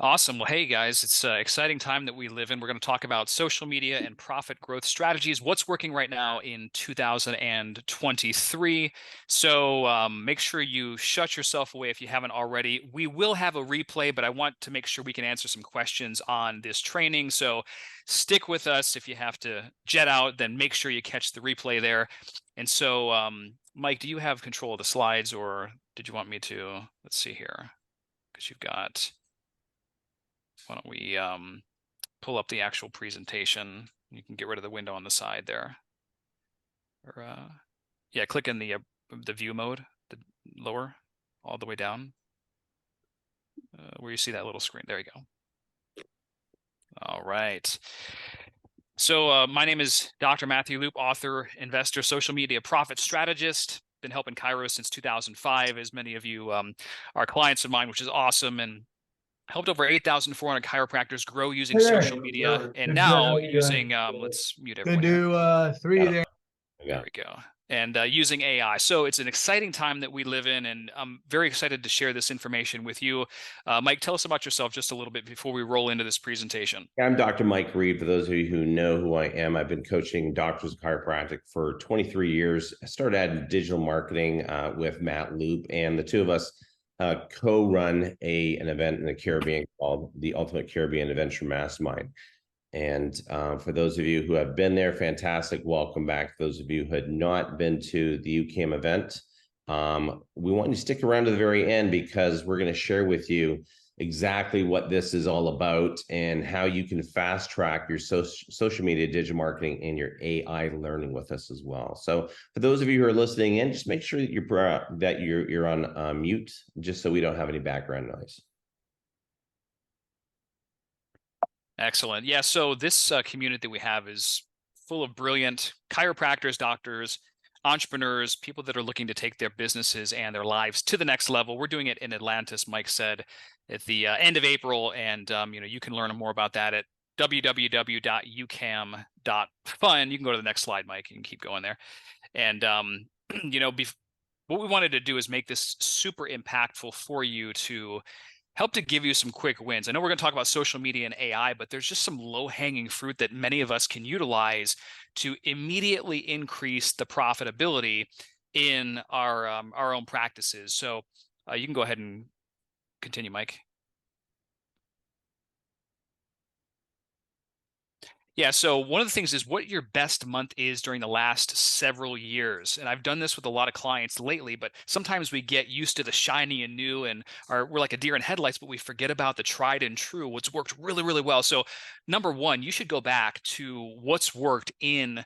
Awesome. Well, hey guys, it's an exciting time that we live in. We're going to talk about social media and profit growth strategies, what's working right now in 2023. So make sure you shut yourself away if you haven't already. We will have a replay, but I want to make sure we can answer some questions on this training. So stick with us. If you have to jet out, then make sure you catch the replay there. And so, Mike, do you have control of the slides, or did you want me to? Let's see here, because you've got. Why don't we pull up the actual presentation? You can get rid of the window on the side there. Or yeah, click in the view mode, the lower, all the way down, where you see that little screen. There you go. All right. So my name is Dr. Matthew Loop, author, investor, social media profit strategist. Been helping Kairos since 2005, as many of you are clients of mine, which is awesome. And helped over 8,400 chiropractors grow using Hey there. social media, and Good, good. How now you doing? using let's mute Gonna everyone here. do three Got it. there. There we go. And using AI. So it's an exciting time that we live in, and I'm very excited to share this information with you. Mike, tell us about yourself just a little bit before we roll into this presentation. I'm Dr. Mike Reed. For those of you who know who I am, I've been coaching doctors of chiropractic for 23 years. I started out in digital marketing with Matt Loop, and the two of us co-run an event in the Caribbean called the Ultimate Caribbean Adventure Mastermind. And for those of you who have been there, fantastic. Welcome back. For those of you who had not been to the UCAM event, we want you to stick around to the very end because we're going to share with you exactly what this is all about and how you can fast track your social media, digital marketing, and your AI learning with us as well. So for those of you who are listening in, just make sure that you're on mute, just so we don't have any background noise. Excellent. Yeah, so this community that we have is full of brilliant chiropractors, doctors, entrepreneurs, people that are looking to take their businesses and their lives to the next level. We're doing it in Atlantis, Mike said, at the end of April, and you can learn more about that at www.ucam.fun. You can go to the next slide, Mike. You can keep going there. And what we wanted to do is make this super impactful for you to help to give you some quick wins. I know we're going to talk about social media and AI, but there's just some low-hanging fruit that many of us can utilize to immediately increase the profitability in our own practices. So you can go ahead and continue, Mike. Yeah, so one of the things is what your best month is during the last several years. And I've done this with a lot of clients lately, but sometimes we get used to the shiny and new and we're like a deer in headlights, but we forget about the tried and true, what's worked really, really well. So number one, you should go back to what's worked in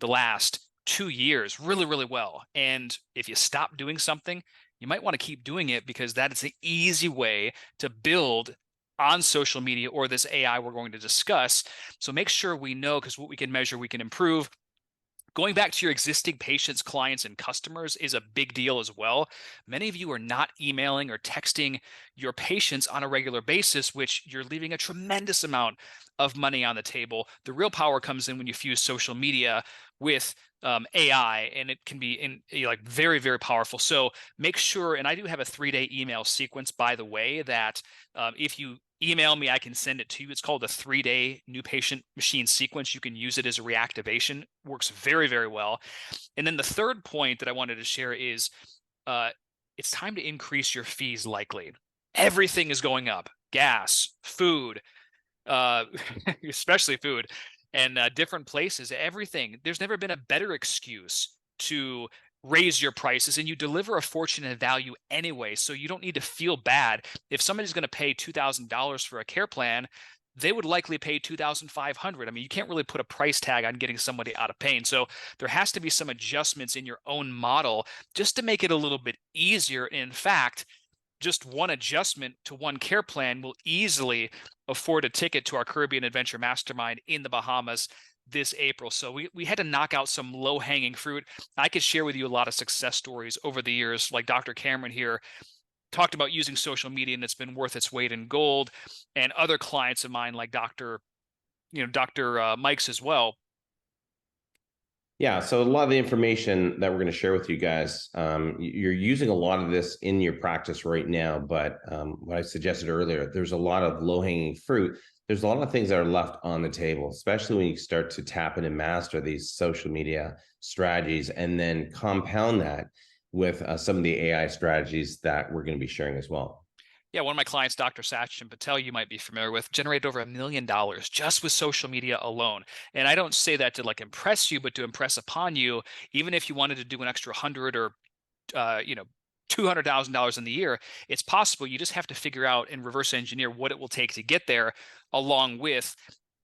the last 2 years really, really well. And if you stop doing something, you might want to keep doing it because that is the easy way to build on social media or this AI we're going to discuss. So make sure we know, because what we can measure, we can improve. Going back to your existing patients, clients, and customers is a big deal as well. Many of you are not emailing or texting your patients on a regular basis, which you're leaving a tremendous amount of money on the table. The real power comes in when you fuse social media with AI, and it can be very, very powerful. So make sure, and I do have a 3-day email sequence, by the way, that if you email me, I can send it to you. It's called the 3-day new patient machine sequence. You can use it as a reactivation. Works very, very well. And then the third point that I wanted to share is it's time to increase your fees likely. Everything is going up. Gas, food, especially food, and different places, everything. There's never been a better excuse to raise your prices, and you deliver a fortune and value anyway, so you don't need to feel bad. If somebody's going to pay $2,000 for a care plan, they would likely pay $2,500. I mean, you can't really put a price tag on getting somebody out of pain. So there has to be some adjustments in your own model just to make it a little bit easier. In fact, just one adjustment to one care plan will easily afford a ticket to our Caribbean Adventure Mastermind in the Bahamas this April. So we had to knock out some low-hanging fruit. I could share with you a lot of success stories over the years, like Dr. Cameron here talked about using social media, and it's been worth its weight in gold, and other clients of mine like Dr. Mike's as well. Yeah, so a lot of the information that we're going to share with you guys, you're using a lot of this in your practice right now. But what I suggested earlier, there's a lot of low hanging fruit. There's a lot of things that are left on the table, especially when you start to tap in and master these social media strategies, and then compound that with some of the AI strategies that we're going to be sharing as well. Yeah, one of my clients, Dr. Sachin Patel, you might be familiar with, generated over $1 million just with social media alone. And I don't say that to like impress you, but to impress upon you. Even if you wanted to do an extra 100 or you know, $200,000 in the year, it's possible. You just have to figure out and reverse engineer what it will take to get there, along with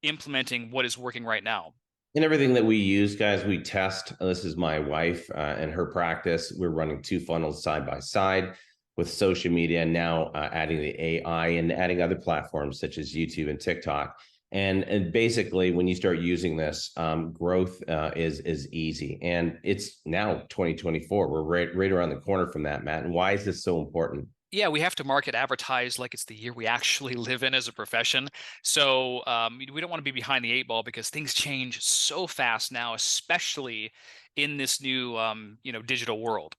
implementing what is working right now. And everything that we use, guys, we test. This is my wife and her practice. We're running two funnels side by side with social media, and now adding the AI and adding other platforms such as YouTube and TikTok. And basically, when you start using this, growth is easy. And it's now 2024. We're right around the corner from that, Matt. And why is this so important? Yeah, we have to market advertise like it's the year we actually live in as a profession. So we don't want to be behind the eight ball because things change so fast now, especially in this new digital world.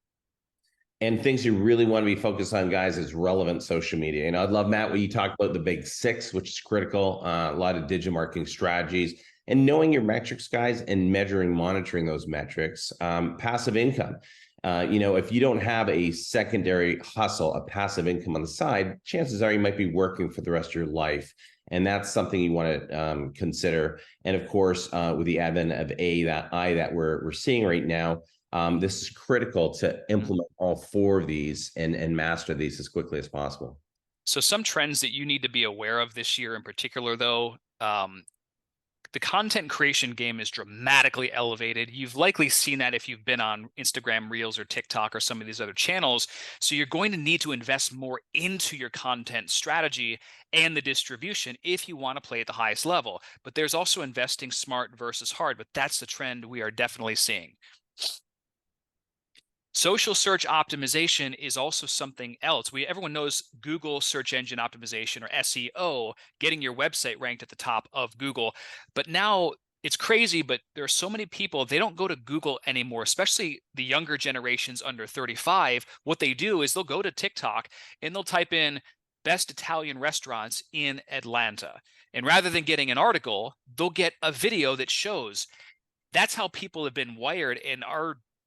And things you really want to be focused on, guys, is relevant social media. And I'd love, Matt, when you talk about the big six, which is critical, a lot of digital marketing strategies, and knowing your metrics, guys, and measuring, monitoring those metrics. Passive income. If you don't have a secondary hustle, a passive income on the side, chances are you might be working for the rest of your life. And that's something you want to consider. And of course, with the advent of AI that we're seeing right now, this is critical to Mhm. implement all four of these and master these as quickly as possible. So some trends that you need to be aware of this year in particular, though, the content creation game is dramatically elevated. You've likely seen that if you've been on Instagram Reels or TikTok or some of these other channels. So you're going to need to invest more into your content strategy and the distribution if you want to play at the highest level. But there's also investing smart versus hard, but that's the trend we are definitely seeing. Social search optimization is also something else. Everyone knows Google search engine optimization or SEO, getting your website ranked at the top of Google. But now it's crazy, but there are so many people, they don't go to Google anymore, especially the younger generations under 35. What they do is they'll go to TikTok and they'll type in best Italian restaurants in Atlanta. And rather than getting an article, they'll get a video that shows. That's how people have been wired, and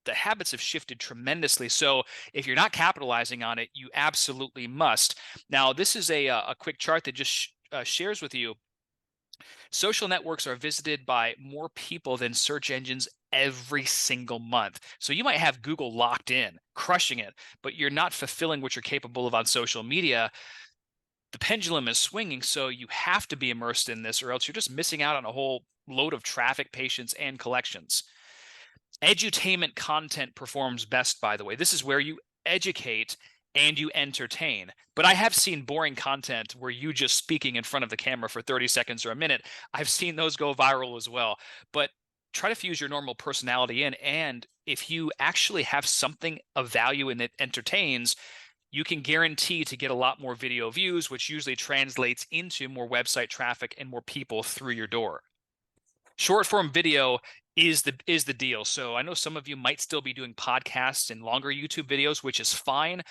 the habits have shifted tremendously. So if you're not capitalizing on it, you absolutely must. Now, this is a quick chart that just shares with you. Social networks are visited by more people than search engines every single month. So you might have Google locked in, crushing it, but you're not fulfilling what you're capable of on social media. The pendulum is swinging, so you have to be immersed in this, or else you're just missing out on a whole load of traffic, patients, and collections. Edutainment content performs best, by the way. This is where you educate and you entertain. But I have seen boring content where you just speaking in front of the camera for 30 seconds or a minute. I've seen those go viral as well. But try to fuse your normal personality in. And if you actually have something of value and it entertains, you can guarantee to get a lot more video views, which usually translates into more website traffic and more people through your door. Short form video is the deal. So I know some of you might still be doing podcasts and longer YouTube videos, which is fine.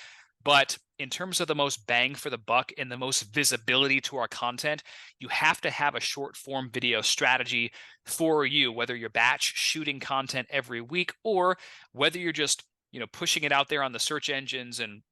But in terms of the most bang for the buck and the most visibility to our content, you have to have a short form video strategy for you, whether you're batch shooting content every week or whether you're just, pushing it out there on the search engines and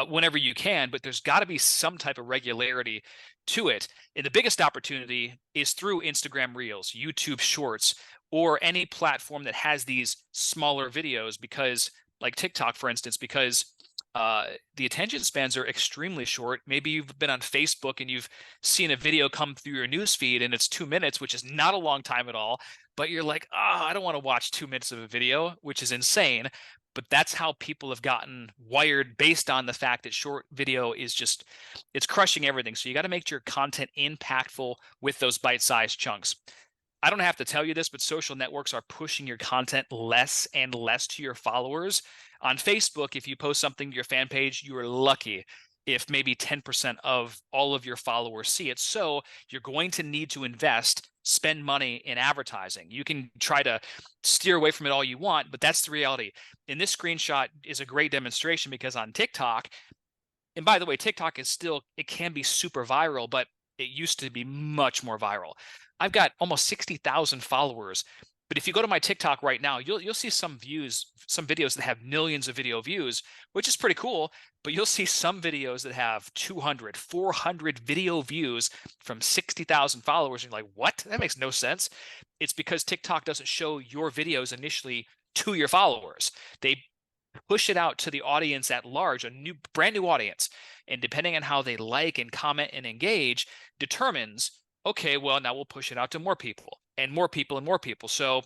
whenever you can, but there's got to be some type of regularity to it. And the biggest opportunity is through Instagram Reels, YouTube Shorts, or any platform that has these smaller videos, because, like TikTok, for instance, because the attention spans are extremely short. Maybe you've been on Facebook and you've seen a video come through your news feed and it's 2 minutes, which is not a long time at all. But you're like, I don't want to watch 2 minutes of a video, which is insane. But that's how people have gotten wired based on the fact that short video is just, it's crushing everything. So you got to make your content impactful with those bite-sized chunks. I don't have to tell you this, but social networks are pushing your content less and less to your followers. On Facebook, if you post something to your fan page, you are lucky if maybe 10% of all of your followers see it. So you're going to need to invest spend money in advertising. You can try to steer away from it all you want, but that's the reality. And this screenshot is a great demonstration because on TikTok, and by the way, TikTok is still, it can be super viral, but it used to be much more viral. I've got almost 60,000 followers. But if you go to my TikTok right now, you'll see some views, some videos that have millions of video views, which is pretty cool. But you'll see some videos that have 200, 400 video views from 60,000 followers. And you're like, what? That makes no sense. It's because TikTok doesn't show your videos initially to your followers. They push it out to the audience at large, a new, brand new audience. And depending on how they like and comment and engage, determines, okay, well, now we'll push it out to more people and more people and more people. So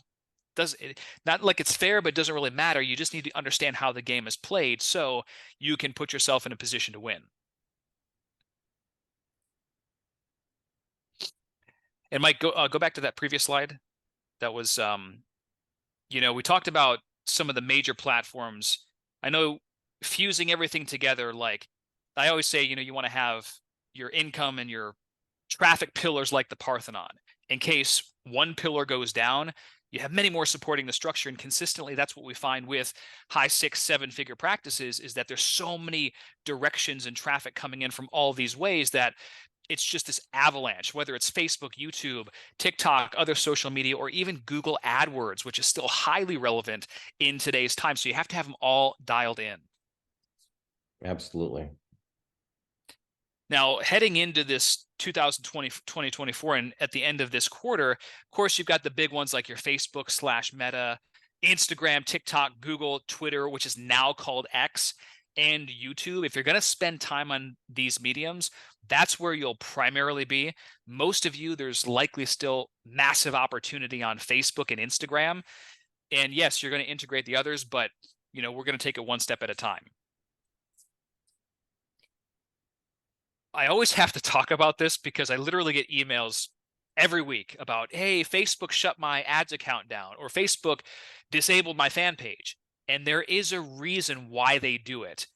does it, not like it's fair, but it doesn't really matter. You just need to understand how the game is played so you can put yourself in a position to win. And Mike, go back to that previous slide. That was we talked about some of the major platforms. I know fusing everything together, like I always say, you want to have your income and your traffic pillars like the Parthenon. In case one pillar goes down, you have many more supporting the structure. And consistently, that's what we find with high 6-7 figure practices, is that there's so many directions and traffic coming in from all these ways that it's just this avalanche, whether it's Facebook, YouTube, TikTok, other social media, or even Google AdWords, which is still highly relevant in today's time. So you have to have them all dialed in. Absolutely. Now, heading into this 2024 and at the end of this quarter, of course, you've got the big ones like your Facebook/Meta, Instagram, TikTok, Google, Twitter, which is now called X, and YouTube. If you're going to spend time on these mediums, that's where you'll primarily be. Most of you, there's likely still massive opportunity on Facebook and Instagram. And yes, you're going to integrate the others, but we're going to take it one step at a time. I always have to talk about this because I literally get emails every week about, hey, Facebook shut my ads account down, or Facebook disabled my fan page. And there is a reason why they do it.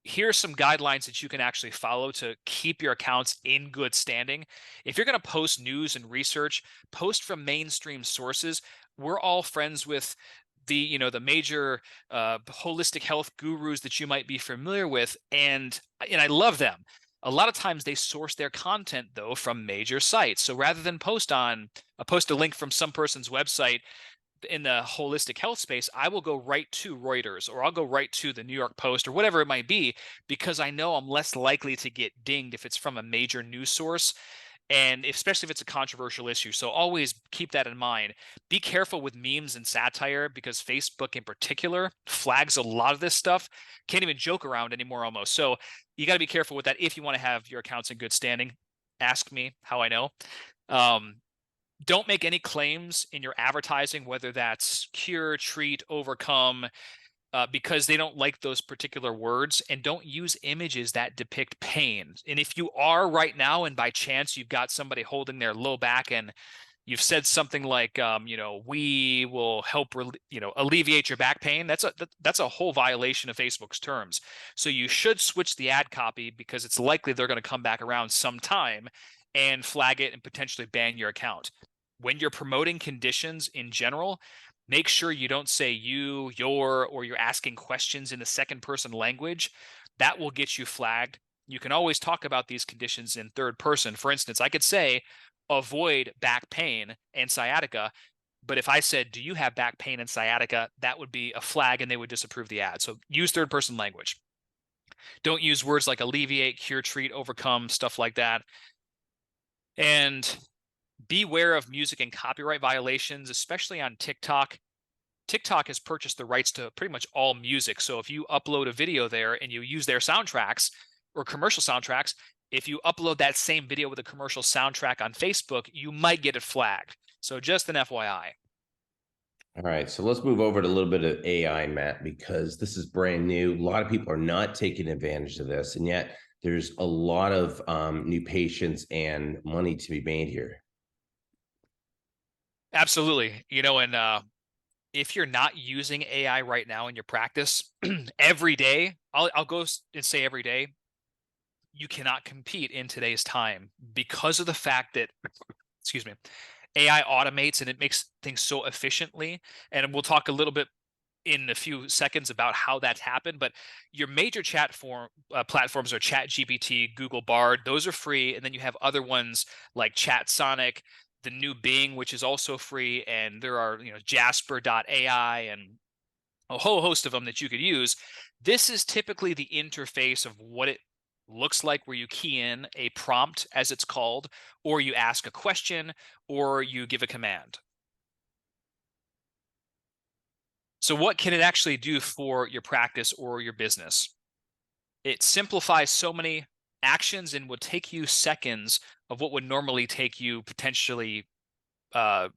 Here are some guidelines that you can actually follow to keep your accounts in good standing. If you're going to post news and research, post from mainstream sources. We're all friends with the major holistic health gurus that you might be familiar with, and I love them. A lot of times they source their content though from major sites. So rather than post a link from some person's website in the holistic health space, I will go right to Reuters, or I'll go right to the New York Post, or whatever it might be, because I know I'm less likely to get dinged if it's from a major news source, and especially if it's a controversial issue. So always keep that in mind. Be careful with memes and satire, because Facebook in particular flags a lot of this stuff. Can't even joke around anymore almost. So you got to be careful with that if you want to have your accounts in good standing. Ask me how I know. Don't make any claims in your advertising, whether that's cure, treat, overcome, because they don't like those particular words. And don't use images that depict pain. And if you are right now, and by chance you've got somebody holding their low back, and you've said something like, we will help, alleviate your back pain, that's a whole violation of Facebook's terms. So you should switch the ad copy, because it's likely they're going to come back around sometime and flag it and potentially ban your account. When you're promoting conditions in general, make sure you don't say you, your, or you're asking questions in the second person language. That will get you flagged. You can always talk about these conditions in third person. For instance, I could say, avoid back pain and sciatica. But if I said, do you have back pain and sciatica, that would be a flag and they would disapprove the ad. So use third person language. Don't use words like alleviate, cure, treat, overcome, stuff like that. And beware of music and copyright violations, especially on TikTok. TikTok has purchased the rights to pretty much all music. So if you upload a video there and you use their soundtracks or commercial soundtracks, if you upload that same video with a commercial soundtrack on Facebook, you might get it flagged. So just an FYI. All right, so let's move over to a little bit of AI, Matt, because this is brand new. A lot of people are not taking advantage of this, and yet there's a lot of new patients and money to be made here. Absolutely. And if you're not using AI right now in your practice, every day, I'll go and say every day, you cannot compete in today's time because of the fact that, excuse me, AI automates and it makes things so efficiently. And we'll talk a little bit in a few seconds about how that's happened. But your major platforms are Chat GPT, Google Bard. Those are free, and then you have other ones like Chat Sonic, the new Bing, which is also free, and there are Jasper.ai and a whole host of them that you could use. This is typically the interface of what it looks like, where you key in a prompt, as it's called, or you ask a question, or you give a command. So, what can it actually do for your practice or your business? It simplifies so many actions and will take you seconds of what would normally take you potentially uh,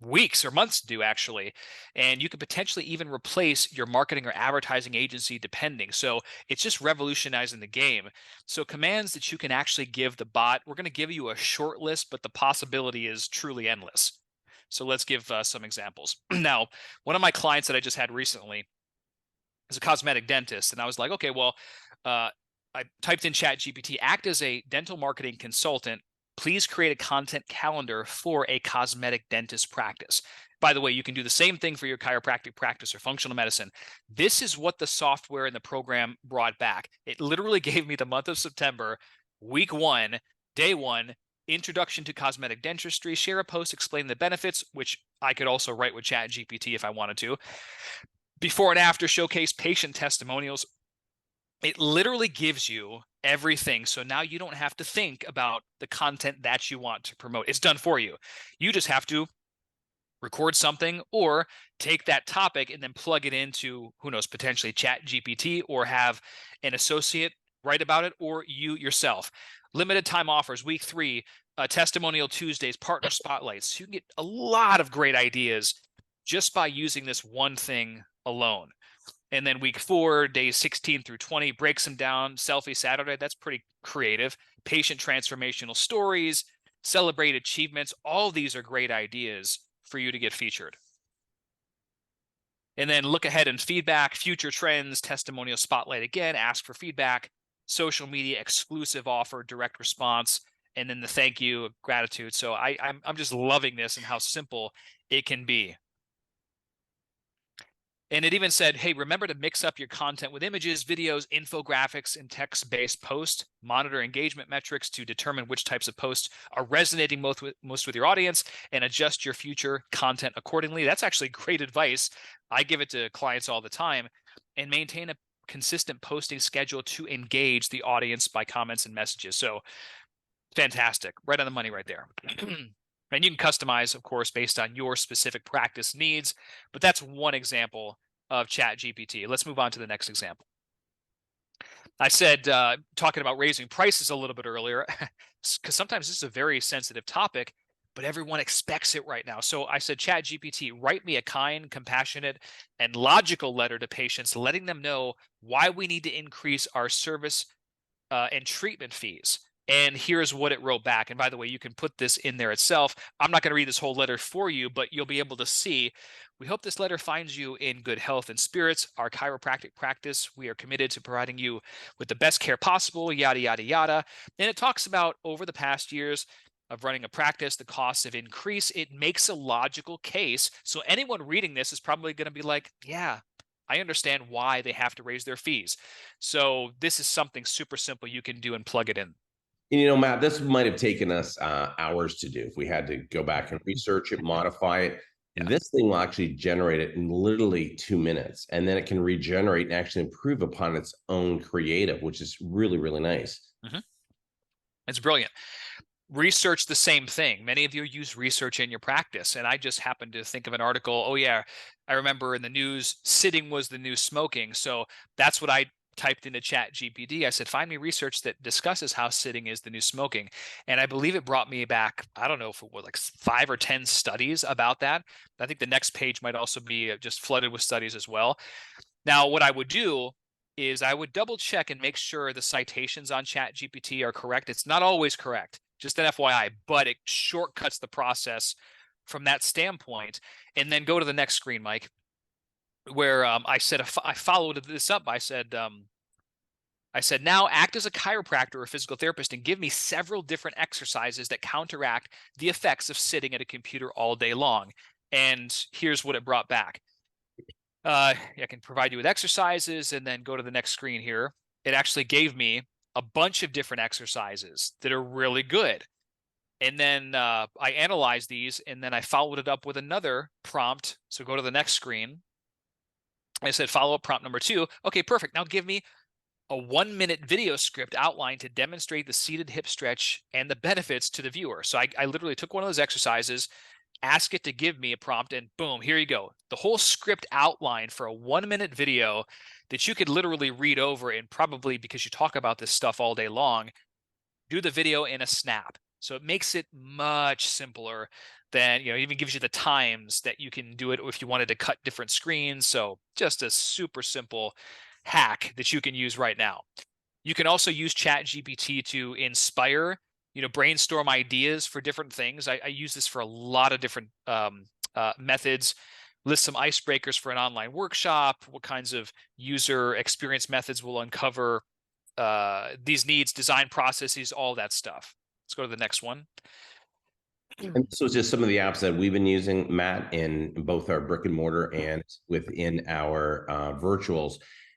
weeks or months to do, actually. And you could potentially even replace your marketing or advertising agency, depending. So it's just revolutionizing the game. So, commands that you can actually give the bot, we're going to give you a short list, but the possibility is truly endless. So let's give some examples. Now, one of my clients that I just had recently is a cosmetic dentist, and I was like, okay, well, uh, I typed in Chat GPT, act as a dental marketing consultant. Please create a content calendar for a cosmetic dentist practice. By the way, you can do the same thing for your chiropractic practice or functional medicine. This is what the software and the program brought back. It literally gave me the month of September, week one, day one, introduction to cosmetic dentistry, share a post explaining the benefits, which I could also write with Chat GPT if I wanted to. Before and after showcase patient testimonials. It literally gives you everything. So now you don't have to think about the content that you want to promote. It's done for you. You just have to record something or take that topic and then plug it into, who knows, potentially Chat GPT, or have an associate write about it, or you yourself. Limited time offers, week 3, testimonial Tuesdays, partner spotlights. You can get a lot of great ideas just by using this one thing alone. And then week 4, days 16 through 20, breaks them down. Selfie Saturday, that's pretty creative. Patient transformational stories, celebrate achievements. All these are great ideas for you to get featured. And then look ahead and feedback, future trends, testimonial spotlight again, ask for feedback, social media exclusive offer, direct response, and then the thank you, gratitude. So I'm just loving this and how simple it can be. And it even said, hey, remember to mix up your content with images, videos, infographics, and text-based posts. Monitor engagement metrics to determine which types of posts are resonating most with your audience, and adjust your future content accordingly. That's actually great advice. I give it to clients all the time. And maintain a consistent posting schedule to engage the audience by comments and messages. So fantastic. Right on the money right there. And you can customize, of course, based on your specific practice needs. But that's one example of Chat GPT. Let's move on to the next example. I said, talking about raising prices a little bit earlier, because sometimes this is a very sensitive topic, but everyone expects it right now. So I said, Chat GPT, write me a kind, compassionate, and logical letter to patients, letting them know why we need to increase our service and treatment fees. And here's what it wrote back. And by the way, you can put this in there itself. I'm not going to read this whole letter for you, but you'll be able to see. We hope this letter finds you in good health and spirits. Our chiropractic practice, we are committed to providing you with the best care possible, yada, yada, yada. And it talks about over the past years of running a practice, the costs have increased. It makes a logical case. So anyone reading this is probably going to be like, yeah, I understand why they have to raise their fees. So this is something super simple you can do and plug it in. Matt, this might have taken us hours to do if we had to go back and research it, modify it. Yeah. This thing will actually generate it in literally 2 minutes, and then it can regenerate and actually improve upon its own creative, which is really, really nice. Mm-hmm. It's brilliant. Research the same thing. Many of you use research in your practice. And I just happened to think of an article. Oh, yeah. I remember in the news, sitting was the new smoking. So that's what I typed into Chat GPT. I said, find me research that discusses how sitting is the new smoking. And I believe it brought me back, I don't know if it was like 5 or 10 studies about that. I think the next page might also be just flooded with studies as well. Now, what I would do is I would double check and make sure the citations on Chat GPT are correct. It's not always correct, just an FYI, but it shortcuts the process from that standpoint. And then go to the next screen, Mike, where I said, I followed this up. I said, I said, now act as a chiropractor or a physical therapist and give me several different exercises that counteract the effects of sitting at a computer all day long. And here's what it brought back. I can provide you with exercises and then go to the next screen here. It actually gave me a bunch of different exercises that are really good. And then I analyzed these and then I followed it up with another prompt. So go to the next screen. I said, follow up prompt number 2. Okay, perfect. Now give me a 1-minute video script outline to demonstrate the seated hip stretch and the benefits to the viewer. So I literally took one of those exercises, ask it to give me a prompt, and boom, here you go. The whole script outline for a 1-minute video that you could literally read over, and probably because you talk about this stuff all day long, do the video in a snap. So it makes it much simpler than, it even gives you the times that you can do it if you wanted to cut different screens. So just a super simple hack that you can use right now. You can also use Chat GPT to inspire, brainstorm ideas for different things. I use this for a lot of different methods. List some icebreakers for an online workshop. What kinds of user experience methods will uncover these needs, design processes, all that stuff. Let's go to the next one. And this was just some of the apps that we've been using, Matt, in both our brick and mortar and within our virtuals.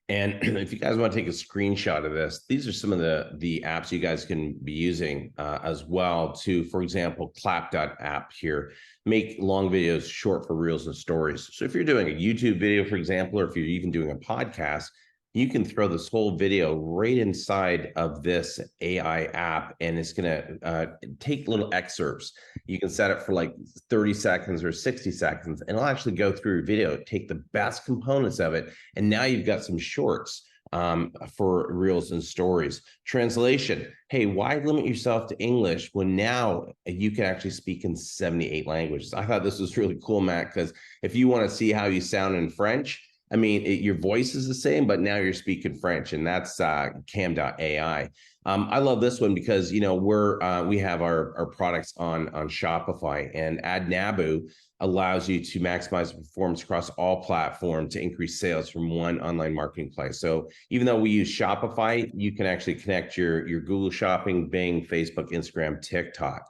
And if you guys want to take a screenshot of this, these are some of the apps you guys can be using as well to, for example, clap.app here, make long videos short for reels and stories. So if you're doing a YouTube video, for example, or if you're even doing a podcast, you can throw this whole video right inside of this AI app, and it's going to take little excerpts. You can set it for like 30 seconds or 60 seconds, and it'll actually go through your video, take the best components of it, and now you've got some shorts for reels and stories. Translation. Hey, why limit yourself to English when now you can actually speak in 78 languages? I thought this was really cool, Matt, because if you want to see how you sound in French, I mean, your voice is the same, but now you're speaking French, and that's cam.ai. I love this one because we have our products on Shopify, and AdNabu allows you to maximize performance across all platforms to increase sales from one online marketing place. So even though we use Shopify, you can actually connect your Google Shopping, Bing, Facebook, Instagram, TikTok.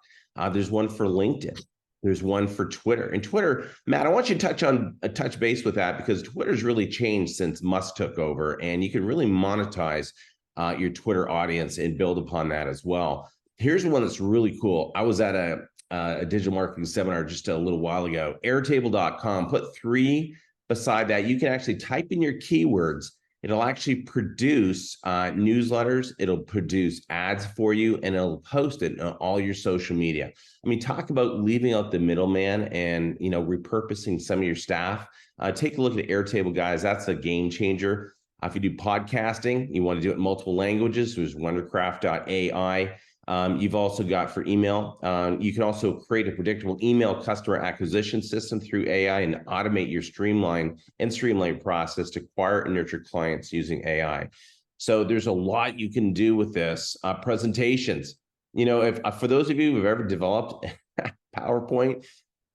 There's one for LinkedIn. There's one for Twitter. And Twitter, Matt, I want you to touch base with that because Twitter's really changed since Musk took over, and you can really monetize your Twitter audience and build upon that as well. Here's one that's really cool. I was at a digital marketing seminar just a little while ago. Airtable.com. Put 3 beside that. You can actually type in your keywords. It'll actually produce newsletters. It'll produce ads for you, and it'll post it on all your social media. I mean, talk about leaving out the middleman and repurposing some of your staff. Take a look at Airtable, guys. That's a game changer. If you do podcasting, you want to do it in multiple languages. There's Wondercraft.ai. You've also got for email. You can also create a predictable email customer acquisition system through AI and automate your streamline process to acquire and nurture clients using AI. So there's a lot you can do with this. Presentations. If for those of you who've ever developed PowerPoint,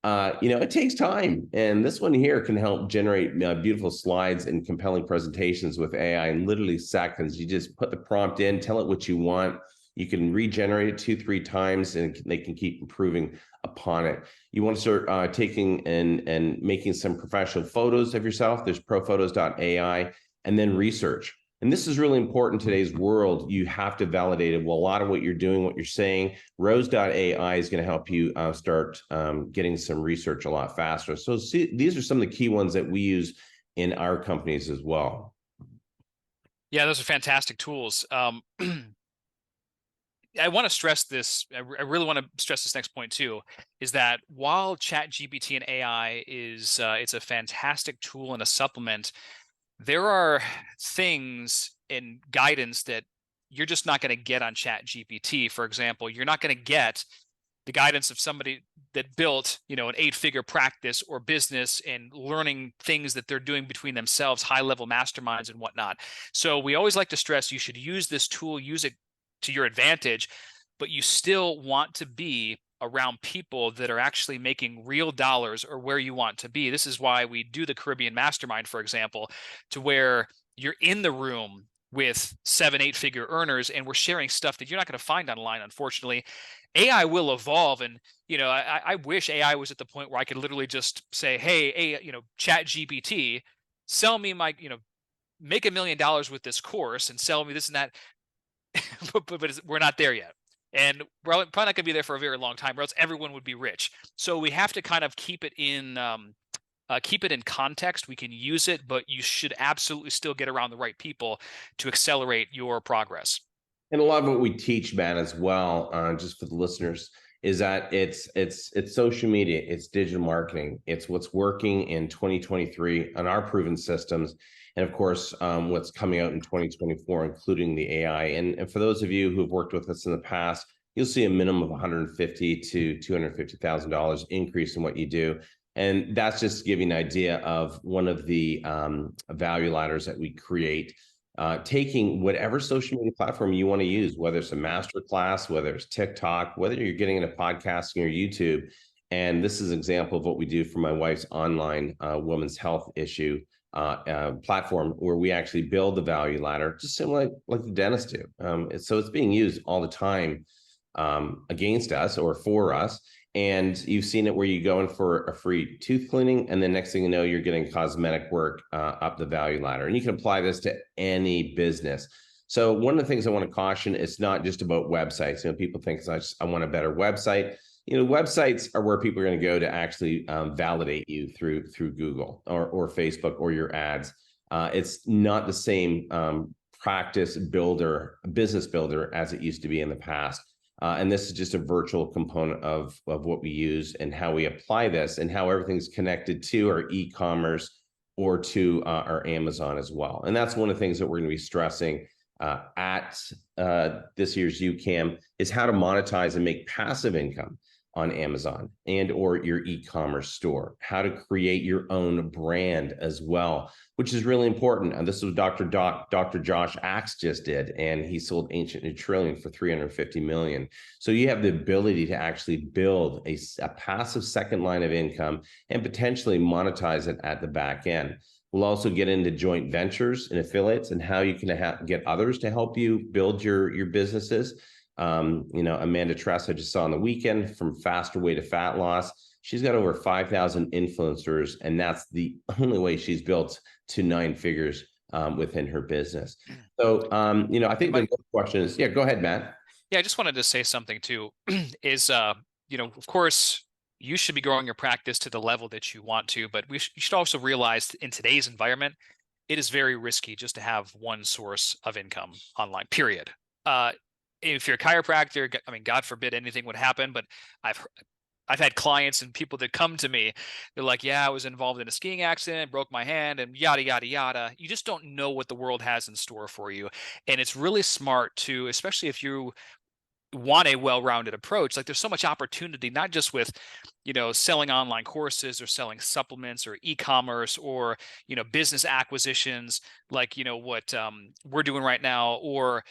it takes time. And this one here can help generate beautiful slides and compelling presentations with AI in literally seconds. You just put the prompt in, tell it what you want. You can regenerate it 2-3 times, and they can keep improving upon it. You want to start taking and making some professional photos of yourself. There's prophotos.ai, and then research. And this is really important in today's world. You have to validate it. Well, a lot of what you're doing, what you're saying, Rose.ai is going to help you start getting some research a lot faster. So these are some of the key ones that we use in our companies as well. Yeah, those are fantastic tools. I want to stress this. I really want to stress this next point too, is that while Chat GPT and AI is it's a fantastic tool and a supplement, there are things in guidance that you're just not going to get on Chat GPT. For example, you're not going to get the guidance of somebody that built, an 8-figure practice or business and learning things that they're doing between themselves, high-level masterminds and whatnot. So we always like to stress you should use this tool, use it to your advantage, but you still want to be around people that are actually making real dollars or where you want to be. This is why we do the Caribbean Mastermind, for example, to where you're in the room with 7, 8 figure earners, and we're sharing stuff that you're not going to find online, unfortunately. AI will evolve. And, I wish AI was at the point where I could literally just say, hey, chat GPT, sell me make $1 million with this course and sell me this and that. But we're not there yet. And we're probably not going to be there for a very long time, or else everyone would be rich. So we have to kind of keep it in context. We can use it, but you should absolutely still get around the right people to accelerate your progress. And a lot of what we teach, Matt, as well, just for the listeners, is that it's social media, it's digital marketing, it's what's working in 2023 on our proven systems, and of course, what's coming out in 2024, including the AI. And for those of you who've worked with us in the past, you'll see a minimum of 150 to $250,000 increase in what you do. And that's just to give you an idea of one of the value ladders that we create, taking whatever social media platform you want to use, whether it's a master class, whether it's TikTok, whether you're getting into podcasting or YouTube. And this is an example of what we do for my wife's online women's health issue platform, where we actually build the value ladder, just similar like the dentists do. So it's being used all the time against us or for us. And you've seen it where you go in for a free tooth cleaning, and then next thing you know, you're getting cosmetic work up the value ladder. And you can apply this to any business. So one of the things I want to caution, it's not just about websites. People think I want a better website. Websites are where people are going to go to actually validate you through Google or Facebook or your ads. It's not the same business builder as it used to be in the past. And this is just a virtual component of what we use and how we apply this and how everything's connected to our e-commerce or to our Amazon as well. And that's one of the things that we're going to be stressing at this year's UCAM, is how to monetize and make passive income on Amazon and or your e-commerce store, how to create your own brand as well, which is really important. And this is what Dr. Josh Axe just did, and he sold Ancient Neutralian for $350 million. So you have the ability to actually build a passive second line of income and potentially monetize it at the back end. We'll also get into joint ventures and affiliates and how you can get others to help you build your businesses. Amanda Tress, I just saw on the weekend, from Faster Way to Fat Loss. She's got over 5,000 influencers, and that's the only way she's built to 9 figures within her business. So, I think the question is, go ahead, Matt. Yeah, I just wanted to say something too, is, of course, you should be growing your practice to the level that you want to, but you should also realize in today's environment, it is very risky just to have one source of income online, period. If you're a chiropractor, I mean, God forbid anything would happen, but I've had clients and people that come to me, they're like, yeah, I was involved in a skiing accident, broke my hand, and yada, yada, yada. You just don't know what the world has in store for you. And it's really smart to, especially if you want a well-rounded approach, like there's so much opportunity, not just with, selling online courses or selling supplements or e-commerce or, business acquisitions, like, what we're doing right now, or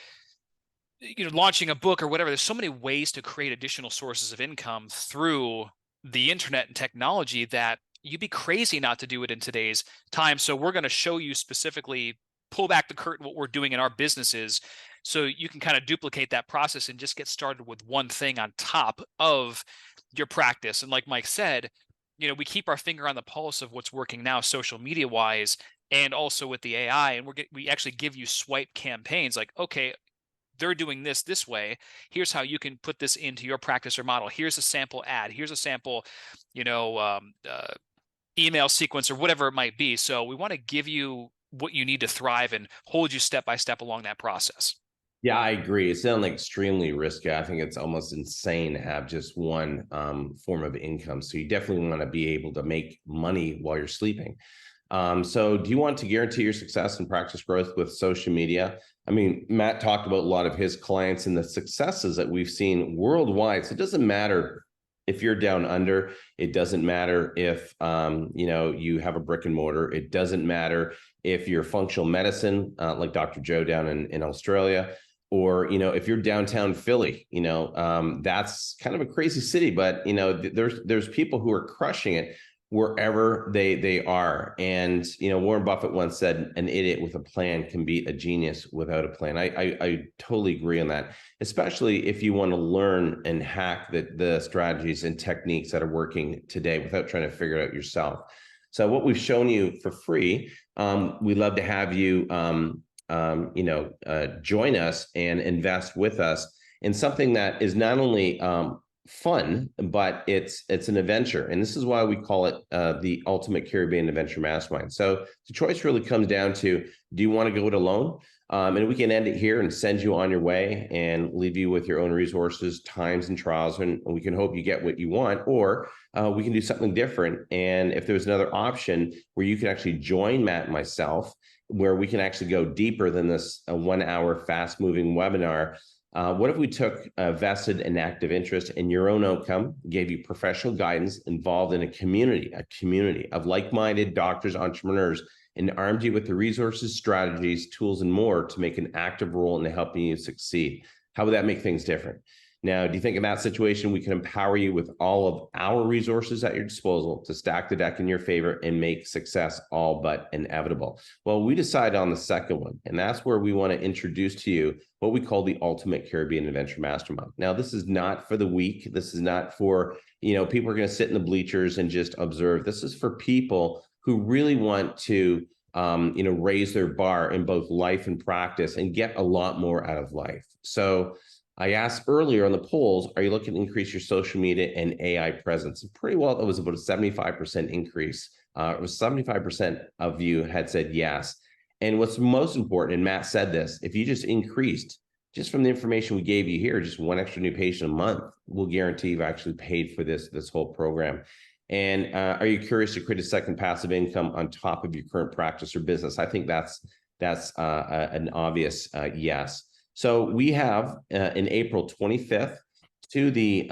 launching a book or whatever. There's so many ways to create additional sources of income through the internet and technology that you'd be crazy not to do it in today's time. So we're going to show you specifically, pull back the curtain, what we're doing in our businesses, so you can kind of duplicate that process and just get started with one thing on top of your practice. And like Mike said, we keep our finger on the pulse of what's working now, social media wise, and also with the AI. And we actually give you swipe campaigns, like, okay, they're doing this way. Here's how you can put this into your practice or model. Here's a sample ad. Here's a sample, email sequence or whatever it might be. So we want to give you what you need to thrive and hold you step by step along that process. Yeah, I agree. It sounds like extremely risky. I think it's almost insane to have just one form of income. So you definitely want to be able to make money while you're sleeping. So do you want to guarantee your success and practice growth with social media? I mean, Matt talked about a lot of his clients and the successes that we've seen worldwide. So it doesn't matter if you're down under. It doesn't matter if you have a brick and mortar. It doesn't matter if you're functional medicine, like Dr. Joe down in Australia, or if you're downtown Philly. That's kind of a crazy city, but there's people who are crushing it. wherever they are. And Warren Buffett once said, "An idiot with a plan can beat a genius without a plan." I totally agree on that, especially if you want to learn and hack the strategies and techniques that are working today without trying to figure it out yourself. So what we've shown you for free, we'd love to have you join us and invest with us in something that is not only fun, but it's an adventure. And this is why we call it the Ultimate Caribbean Adventure Mastermind. So the choice really comes down to, do you want to go it alone? And we can end it here and send you on your way and leave you with your own resources, times, and trials. And we can hope you get what you want, or we can do something different. And if there's another option where you can actually join Matt and myself, where we can actually go deeper than this 1 hour fast moving webinar. What if we took a vested and active interest in your own outcome, gave you professional guidance, involved in a community of like-minded doctors, entrepreneurs, and armed you with the resources, strategies, tools, and more to make an active role in helping you succeed? How would that make things different? Now, do you think in that situation, we can empower you with all of our resources at your disposal to stack the deck in your favor and make success all but inevitable? Well, we decided on the second one, and that's where we want to introduce to you what we call the Ultimate Caribbean Adventure Mastermind. Now, this is not for the weak. This is not for, people are going to sit in the bleachers and just observe. This is for people who really want to, raise their bar in both life and practice and get a lot more out of life. So I asked earlier on the polls, are you looking to increase your social media and AI presence? And pretty well, it was about a 75% increase. It was 75% of you had said yes. And what's most important, and Matt said this, if you just increased, just from the information we gave you here, just one extra new patient a month, we'll guarantee you've actually paid for this whole program. And are you curious to create a second passive income on top of your current practice or business? I think that's an obvious yes. So we have in April 25th to the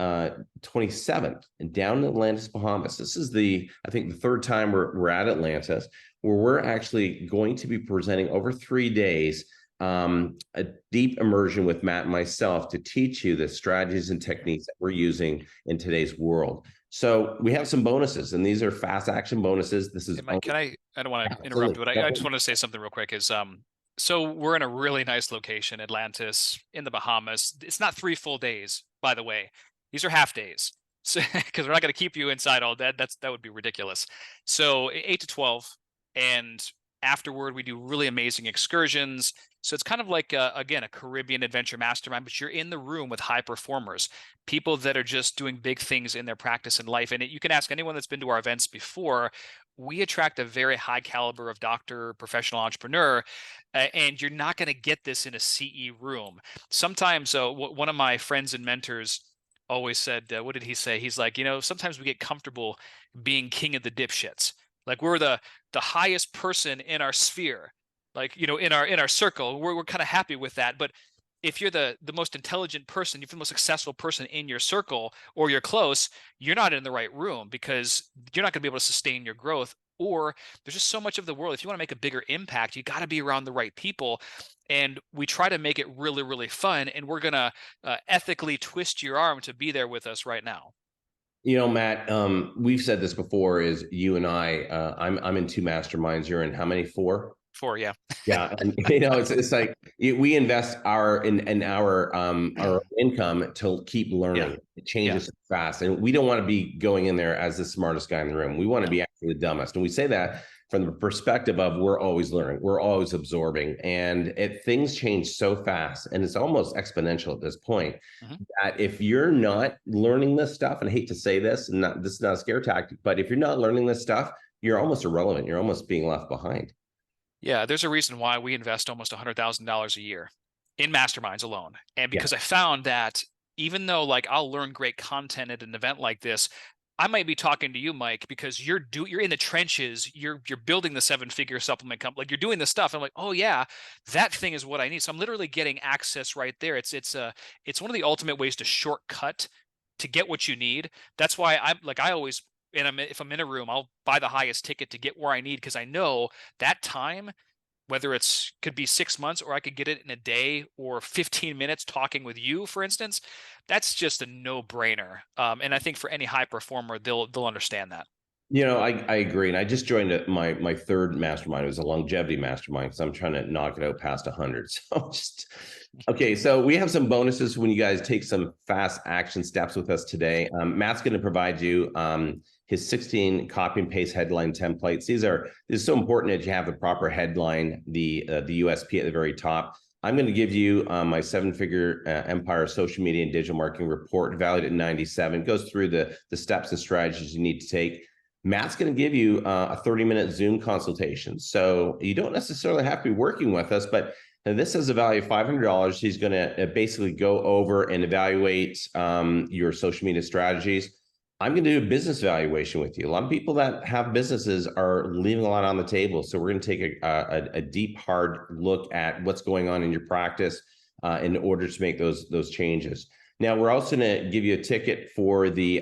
27th down in Atlantis, Bahamas. This is I think the third time we're at Atlantis, where we're actually going to be presenting over 3 days a deep immersion with Matt and myself to teach you the strategies and techniques that we're using in today's world. So we have some bonuses, and these are fast action bonuses. This is Hey, Mike, I don't want to interrupt, but I just want to say something real quick so we're in a really nice location, Atlantis in the Bahamas. It's not 3 full days, by the way. These are half days. So because we're not going to keep you inside all that. That would be ridiculous. So 8 to 12, and afterward we do really amazing excursions. So it's kind of like again, a Caribbean Adventure Mastermind, but you're in the room with high performers, people that are just doing big things in their practice and life. And you can ask anyone that's been to our events before. We attract a very high caliber of doctor, professional entrepreneur, and you're not going to get this in a CE room. Sometimes, one of my friends and mentors always said, what did he say? He's like, sometimes we get comfortable being king of the dipshits. Like we're the highest person in our sphere, like in our circle. We're kind of happy with that. But if you're the most intelligent person, if you're the most successful person in your circle, or you're close, you're not in the right room, because you're not going to be able to sustain your growth. Or there's just so much of the world. If you want to make a bigger impact, you got to be around the right people. And we try to make it really, really fun. And we're going to ethically twist your arm to be there with us right now. Matt, we've said this before, is you and I'm in 2 masterminds. You're in how many? 4? 4, yeah. Yeah, and it's like we invest our income to keep Yeah. learning. It Yeah. changes fast, and we don't want to be going in there as the smartest guy in the room. We want to No. be actually the dumbest, and we say that from the perspective of we're always learning, we're always absorbing, and things change so fast, and it's almost exponential at this point. Mhm. That if you're not learning this stuff, and I hate to say this, and this is not a scare tactic, but if you're not learning this stuff, you're almost irrelevant. You're almost being left behind. Yeah, there's a reason why we invest almost $100,000 a year in masterminds alone. And Yeah. because I found that even though like I'll learn great content at an event like this, I might be talking to you, Mike, because you're in the trenches, you're building the 7-figure supplement company, like you're doing the stuff. I'm like, oh yeah, that thing is what I need. So I'm literally getting access right there. It's one of the ultimate ways to shortcut to get what you need. That's why I always, and if I'm in a room, I'll buy the highest ticket to get where I need, because I know that time, whether it's could be 6 months, or I could get it in a day or 15 minutes talking with you, for instance, that's just a no brainer. And I think for any high performer, they'll understand that. I agree. And I just joined my third mastermind. It was a longevity mastermind because I'm trying to knock it out past 100. So just okay. So we have some bonuses when you guys take some fast action steps with us today. Matt's going to provide you his 16 copy and paste headline templates. This is so important that you have the proper headline, the USP at the very top. I'm going to give you my 7-figure empire social media and digital marketing report valued at 97. It goes through the steps and strategies you need to take. Matt's going to give you a 30-minute Zoom consultation. So you don't necessarily have to be working with us, but this has a value of $500. He's going to basically go over and evaluate your social media strategies. I'm going to do a business evaluation with you. A lot of people that have businesses are leaving a lot on the table. So we're going to take a deep, hard look at what's going on in your practice in order to make those changes. Now, we're also going to give you a ticket for the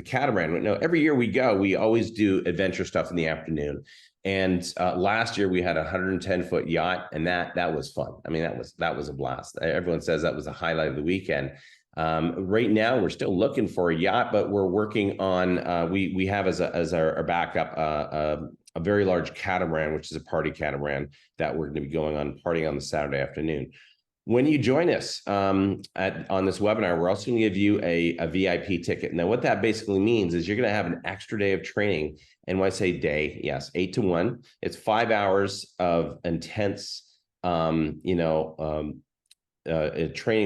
catamaran. Now, every year we always do adventure stuff in the afternoon. And last year we had a 110-foot yacht, and that was fun. I mean, that was a blast. Everyone says that was the highlight of the weekend. Right now, we're still looking for a yacht, but we're working on. We have as our backup a very large catamaran, which is a party catamaran that we're going to be going on partying on the Saturday afternoon. When you join us on this webinar, we're also going to give you a VIP ticket. Now, what that basically means is you're going to have an extra day of training. And when I say day, yes, 8 to 1. It's 5 hours of intense, training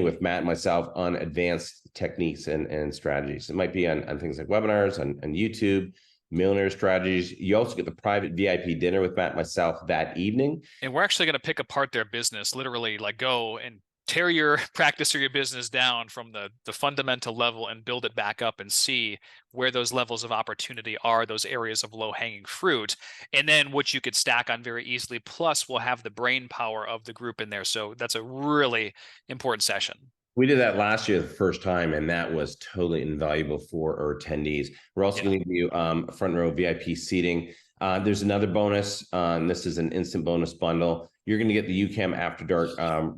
with Matt and myself on advanced techniques and strategies. It might be on things like webinars, on YouTube, millionaire strategies. You also get the private VIP dinner with Matt and myself that evening. And we're actually going to pick apart their business, literally like go and tear your practice or your business down from the fundamental level and build it back up and see where those levels of opportunity are, those areas of low-hanging fruit, and then what you could stack on very easily. Plus, we'll have the brain power of the group in there. So that's a really important session. We did that last year the first time, and that was totally invaluable for our attendees. We're also going to give you front row VIP seating. There's another bonus, and this is an instant bonus bundle. You're going to get the UCAM After Dark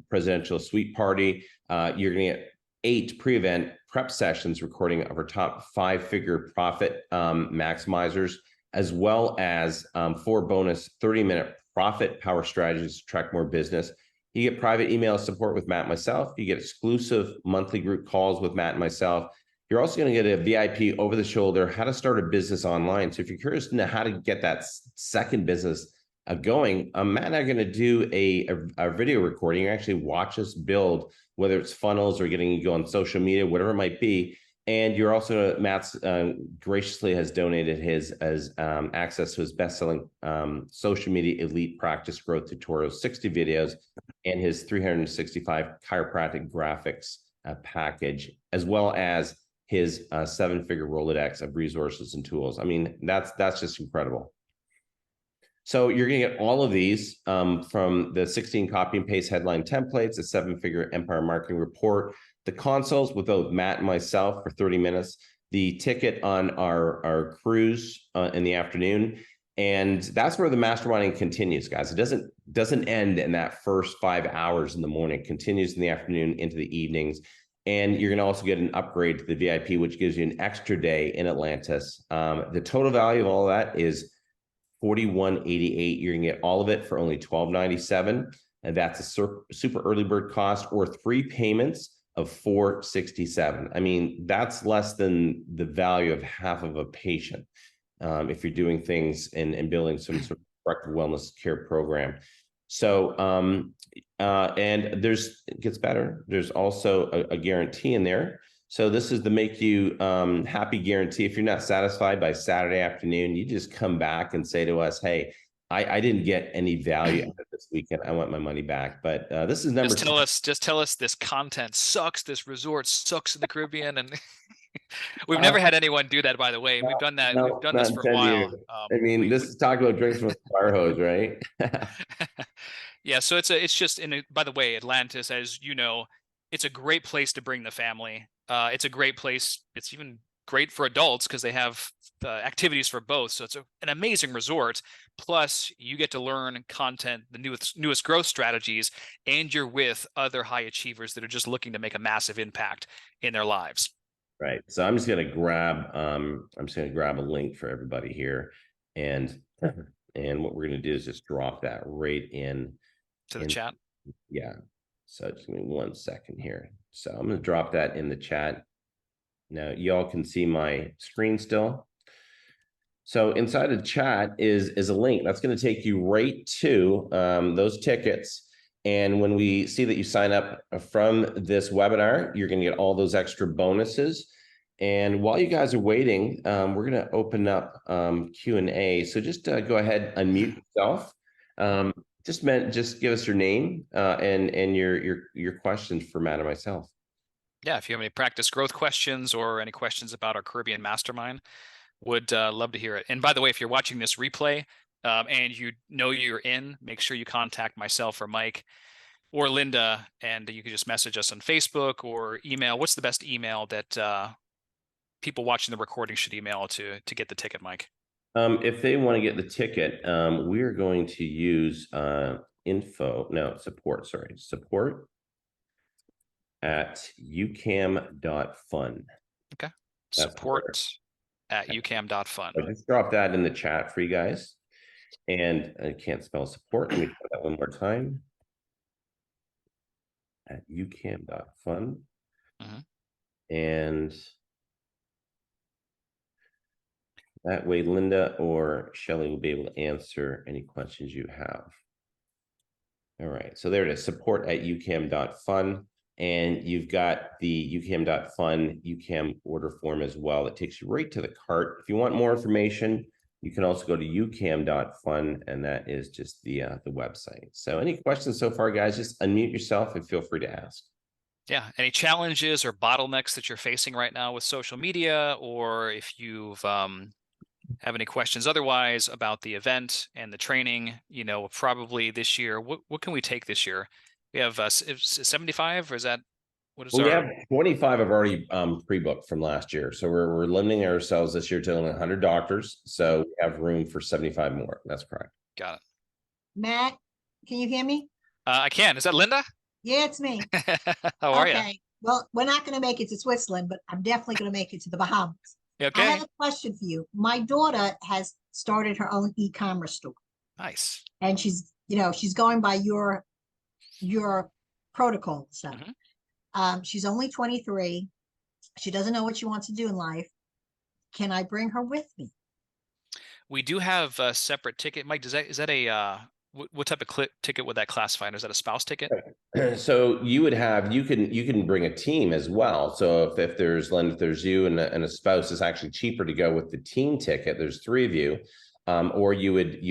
presidential suite party. You're going to get 8 pre-event prep sessions recording of our top 5-figure profit maximizers, as well as 4 bonus 30-minute profit power strategies to track more business. You get private email support with Matt and myself. You get exclusive monthly group calls with Matt and myself. You're also going to get a VIP over the shoulder, how to start a business online. So if you're curious to know how to get that second business going, Matt and I are going to do a video recording. You actually watch us build, whether it's funnels or getting you go on social media, whatever it might be. And you're also, Matt's graciously has donated his access to his best-selling social media elite practice growth tutorials, 60 videos, and his 365 chiropractic graphics package, as well as his 7-figure Rolodex of resources and tools. I mean, that's just incredible. So you're going to get all of these from the 16 copy and paste headline templates, the 7-figure empire marketing report, the consults with both Matt and myself for 30 minutes, the ticket on our cruise in the afternoon. And that's where the masterminding continues, guys. It doesn't end in that first 5 hours in the morning. It continues in the afternoon into the evenings. And you're going to also get an upgrade to the VIP, which gives you an extra day in Atlantis. The total value of all of that is $41.88. You're going to get all of it for only $12.97. And that's a super early bird cost, or 3 payments of $467. I mean, that's less than the value of half of a patient if you're doing things and building some sort of corrective wellness care program. So, and it gets better. There's also a guarantee in there. So this is the make you happy guarantee. If you're not satisfied by Saturday afternoon, you just come back and say to us, hey, I didn't get any value out of this weekend. I want my money back. But this is number two. Just tell us this content sucks. This resort sucks in the Caribbean, and we've never had anyone do that, by the way. We've done that. We've done this for a while. I mean, this is talking about drinks from a fire hose, right? Yeah. So it's just by the way, Atlantis, as you know, it's a great place to bring the family. It's a great place. It's even great for adults because they have activities for both. So it's an amazing resort. Plus, you get to learn content, the newest growth strategies, and you're with other high achievers that are just looking to make a massive impact in their lives. Right. So I'm just gonna grab a link for everybody here, and and what we're gonna do is just drop that right to the in chat. yeah. So just give me 1 second here. So I'm gonna drop that in the chat. Now y'all can see my screen still. So inside of the chat is a link that's going to take you right to those tickets. And when we see that you sign up from this webinar, you're going to get all those extra bonuses. And while you guys are waiting, we're going to open up Q&A. So just go ahead, unmute yourself. Just give us your name and your questions for Matt and myself. Yeah, if you have any practice growth questions or any questions about our Caribbean Mastermind, would love to hear it. And by the way, if you're watching this replay and you know you're in, make sure you contact myself or Mike or Linda, and you can just message us on Facebook or email. What's the best email that people watching the recording should email to get the ticket, Mike? If they want to get the ticket, we're going to use support at ucam.fun. Okay. That's where Support at ucam.fun. I just dropped that in the chat for you guys. And I can't spell support. Let me try that one more time. At ucam.fun. Mm-hmm. And that way, Linda or Shelly will be able to answer any questions you have. All right, so there it is, support at ucam.fun. And you've got the ucam.fun UCAM order form as well that takes you right to the cart. If you want more information, you can also go to ucam.fun, and that is just the website. So any questions so far, guys, just unmute yourself and feel free to ask. Yeah. Any challenges or bottlenecks that you're facing right now with social media, or if you've have any questions otherwise about the event and the training, probably this year, what can we take this year? We have 75, or is that what is Well, we have our 25 have already pre-booked from last year. So we're limiting ourselves this year to only 100 doctors. So we have room for 75 more. That's correct. got it? Matt, can you hear me? I can. Is that Linda? Yeah, it's me. How are you? Okay. Well, we're not going to make it to Switzerland, but I'm definitely going to make it to the Bahamas. I Okay. have a question for you. My daughter has started her own e-commerce store, Nice. and she's going by your protocol. So, she's only 23. She doesn't know what she wants to do in life. Can I bring her with me? We do have a separate ticket. Mike, is that a what type of ticket would that classify? Is that a spouse ticket? So you can bring a team as well. So if there's you and a spouse, it's actually cheaper to go with the team ticket. There's 3 of you, or you would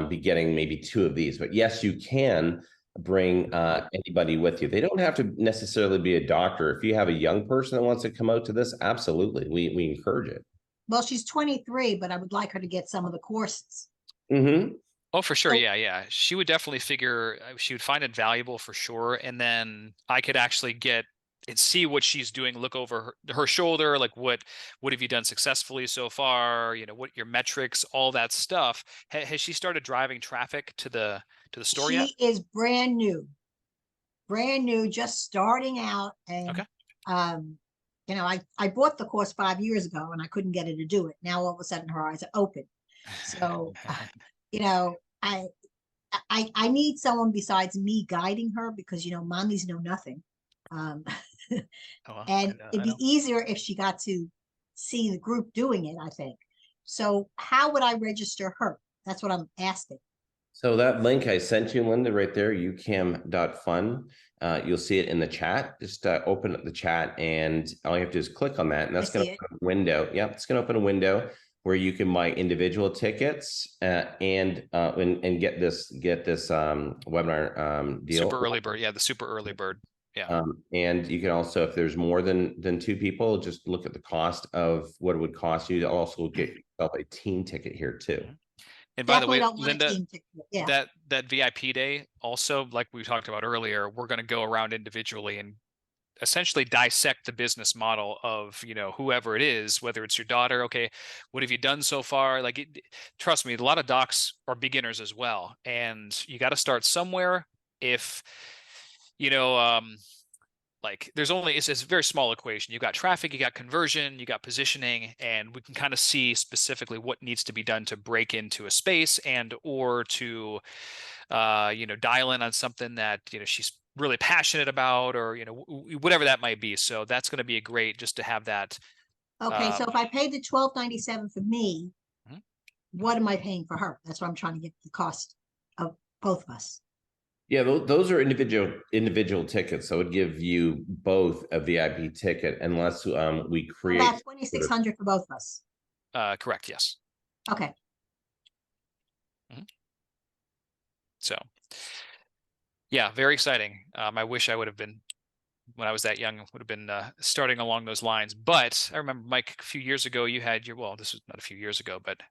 be getting maybe 2 of these. But yes, you can bring anybody with you. They don't have to necessarily be a doctor. If you have a young person that wants to come out to this, absolutely, we encourage it. Well, she's 23, but I would like her to get some of the courses. Mm-hmm. Oh, for sure. So, Yeah. She would definitely she would find it valuable for sure. And then I could actually get and see what she's doing, look over her shoulder, like what have you done successfully so far? What your metrics, all that stuff. Has she started driving traffic to the store yet? she is brand new, just starting out. And Okay. I bought the course 5 years ago and I couldn't get her to do it. Now all of a sudden her eyes are open. So, I need someone besides me guiding her because, mommies know nothing. Oh, well, And I it'd be know. easier if she got to see the group doing it, I think. So how would I register her? That's what I'm asking. So that link I sent you, Linda, right there, ucam.fun. You'll see it in the chat. Just open up the chat, and all you have to do is click on that, and that's going to open a window. Yep, it's going to open a window where you can buy individual tickets and get this webinar deal. Super early bird. Yeah, the super early bird. Yeah. And you can also, if there's more than 2 people, just look at the cost of what it would cost you to also get yourself a team ticket here too. And by the way, Definitely don't want a Linda, team ticket. Yeah. that VIP day also, like we talked about earlier, we're going to go around individually and essentially dissect the business model of whoever it is, whether it's your daughter. Okay, what have you done so far? Trust me, a lot of docs are beginners as well, and you got to start somewhere. If Like it's a very small equation. You got traffic, you got conversion, you got positioning, and we can kind of see specifically what needs to be done to break into a space and or to dial in on something that she's really passionate about, or whatever that might be. So that's going to be a great just to have that. Okay, so if I paid the $12.97 for me, Mhm. what am I paying for her? That's what I'm trying to get the cost of both of us. Yeah, those are individual tickets. So it would give you both a VIP ticket unless we So create. about 2,600 for both of us. Correct. Yes. Okay. Mhm. So yeah, very exciting. I wish I would have been, when I was that young, would have been starting along those lines. But I remember, Mike, a few years ago, you had well, this was not a few years ago, but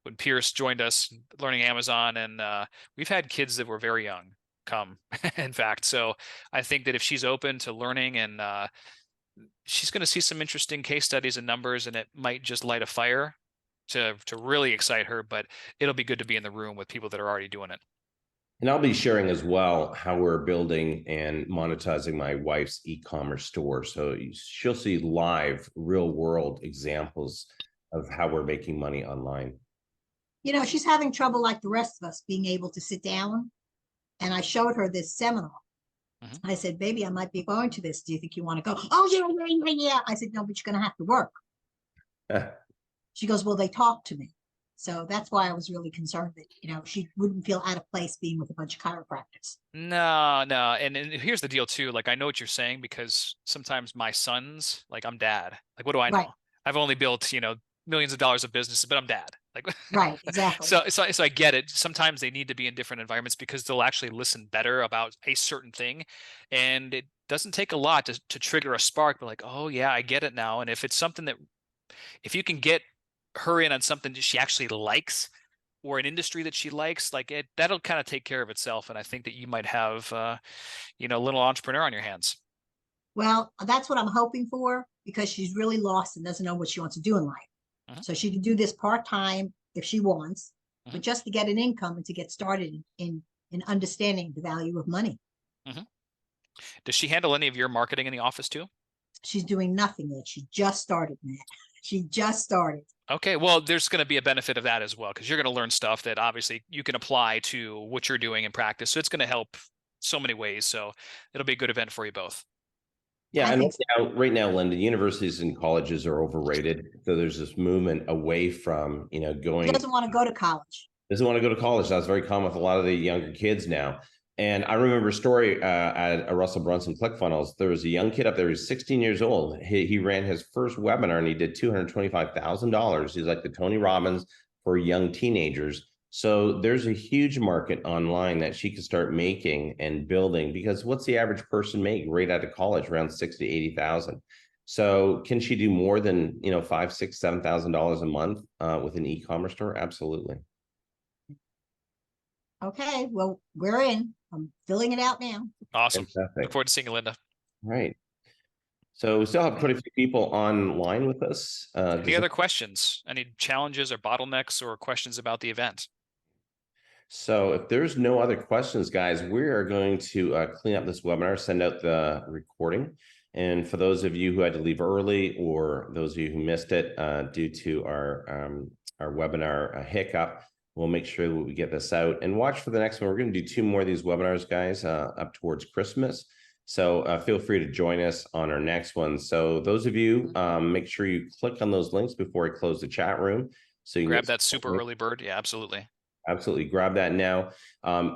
when Pierce joined us learning Amazon, and we've had kids that were very young come, in fact. So I think that if she's open to learning, and she's going to see some interesting case studies and numbers, and it might just light a fire to really excite her. But it'll be good to be in the room with people that are already doing it. And I'll be sharing as well how we're building and monetizing my wife's e-commerce store. So she'll see live, real world examples of how we're making money online. She's having trouble like the rest of us being able to sit down. And I showed her this seminar. Mhm. I said, baby, I might be going to this. Do you think you want to go? Oh, yeah. I said, no, but you're going to have to work. She goes, well, they talk to me. So that's why I was really concerned that, she wouldn't feel out of place being with a bunch of chiropractors. No, no. And here's the deal too. Like, I know what you're saying, because sometimes my sons, like, I'm dad. Like, what do I Right, know? I've only built, millions of dollars of businesses, but I'm dad. Like, right, exactly. so I get it. Sometimes they need to be in different environments because they'll actually listen better about a certain thing. And it doesn't take a lot to trigger a spark, but like, oh yeah, I get it now. And if it's something that, if you can get her in on something that she actually likes, or an industry that she likes, like, that'll kind of take care of itself. And I think that you might have, a little entrepreneur on your hands. Well, that's what I'm hoping for, because she's really lost and doesn't know what she wants to do in life. Mhm. So she can do this part-time if she wants, Mhm. but just to get an income and to get started in understanding the value of money. Mhm. Does she handle any of your marketing in the office too? She's doing nothing yet. She just started, Matt. She just started. Okay, well, there's going to be a benefit of that as well, because you're going to learn stuff that obviously you can apply to what you're doing in practice. So it's going to help so many ways. So it'll be a good event for you both. Yeah, I and think so. right now, Linda, universities and colleges are overrated. So there's this movement away from, She going. doesn't want to go to college. Doesn't want to go to college. That's very common with a lot of the younger kids now. And I remember a story at a Russell Brunson ClickFunnels. There was a young kid up there. He was 16 years old. He ran his first webinar and he did $225,000. He's like the Tony Robbins for young teenagers. So there's a huge market online that she could start making and building, because what's the average person make right out of college? Around 60 to 80,000. So can she do more than, $5, $6, $7,000 a month with an e-commerce store? Absolutely. Okay, well, we're in. I'm filling it out now. Awesome. Look Fantastic. forward to seeing you, Linda. Right. So we still have quite a few people online with us. Any other questions? Any challenges or bottlenecks or questions about the event? So if there's no other questions, guys, we are going to clean up this webinar, send out the recording. And for those of you who had to leave early, or those of you who missed it due to our webinar hiccup, we'll make sure that we get this out, and watch for the next one. We're going to do 2 more of these webinars, guys, up towards Christmas. So feel free to join us on our next one. So those of you, make sure you click on those links before I close the chat room. So you can Grab get that super early bird. Yeah, absolutely. Absolutely. Grab that now.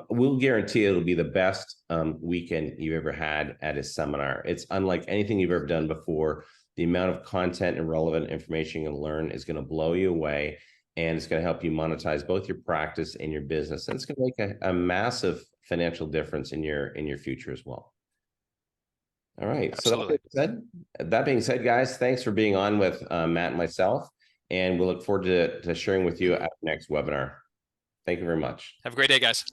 We'll guarantee it'll be the best weekend you've ever had at a seminar. It's unlike anything you've ever done before. The amount of content and relevant information you can learn is going to blow you away, and it's going to help you monetize both your practice and your business. And it's going to make a massive financial difference in your future as well. All right. Absolutely. So that being said, guys, thanks for being on with Matt and myself, and we'll look forward to sharing with you at the next webinar. Thank you very much. Have a great day, guys.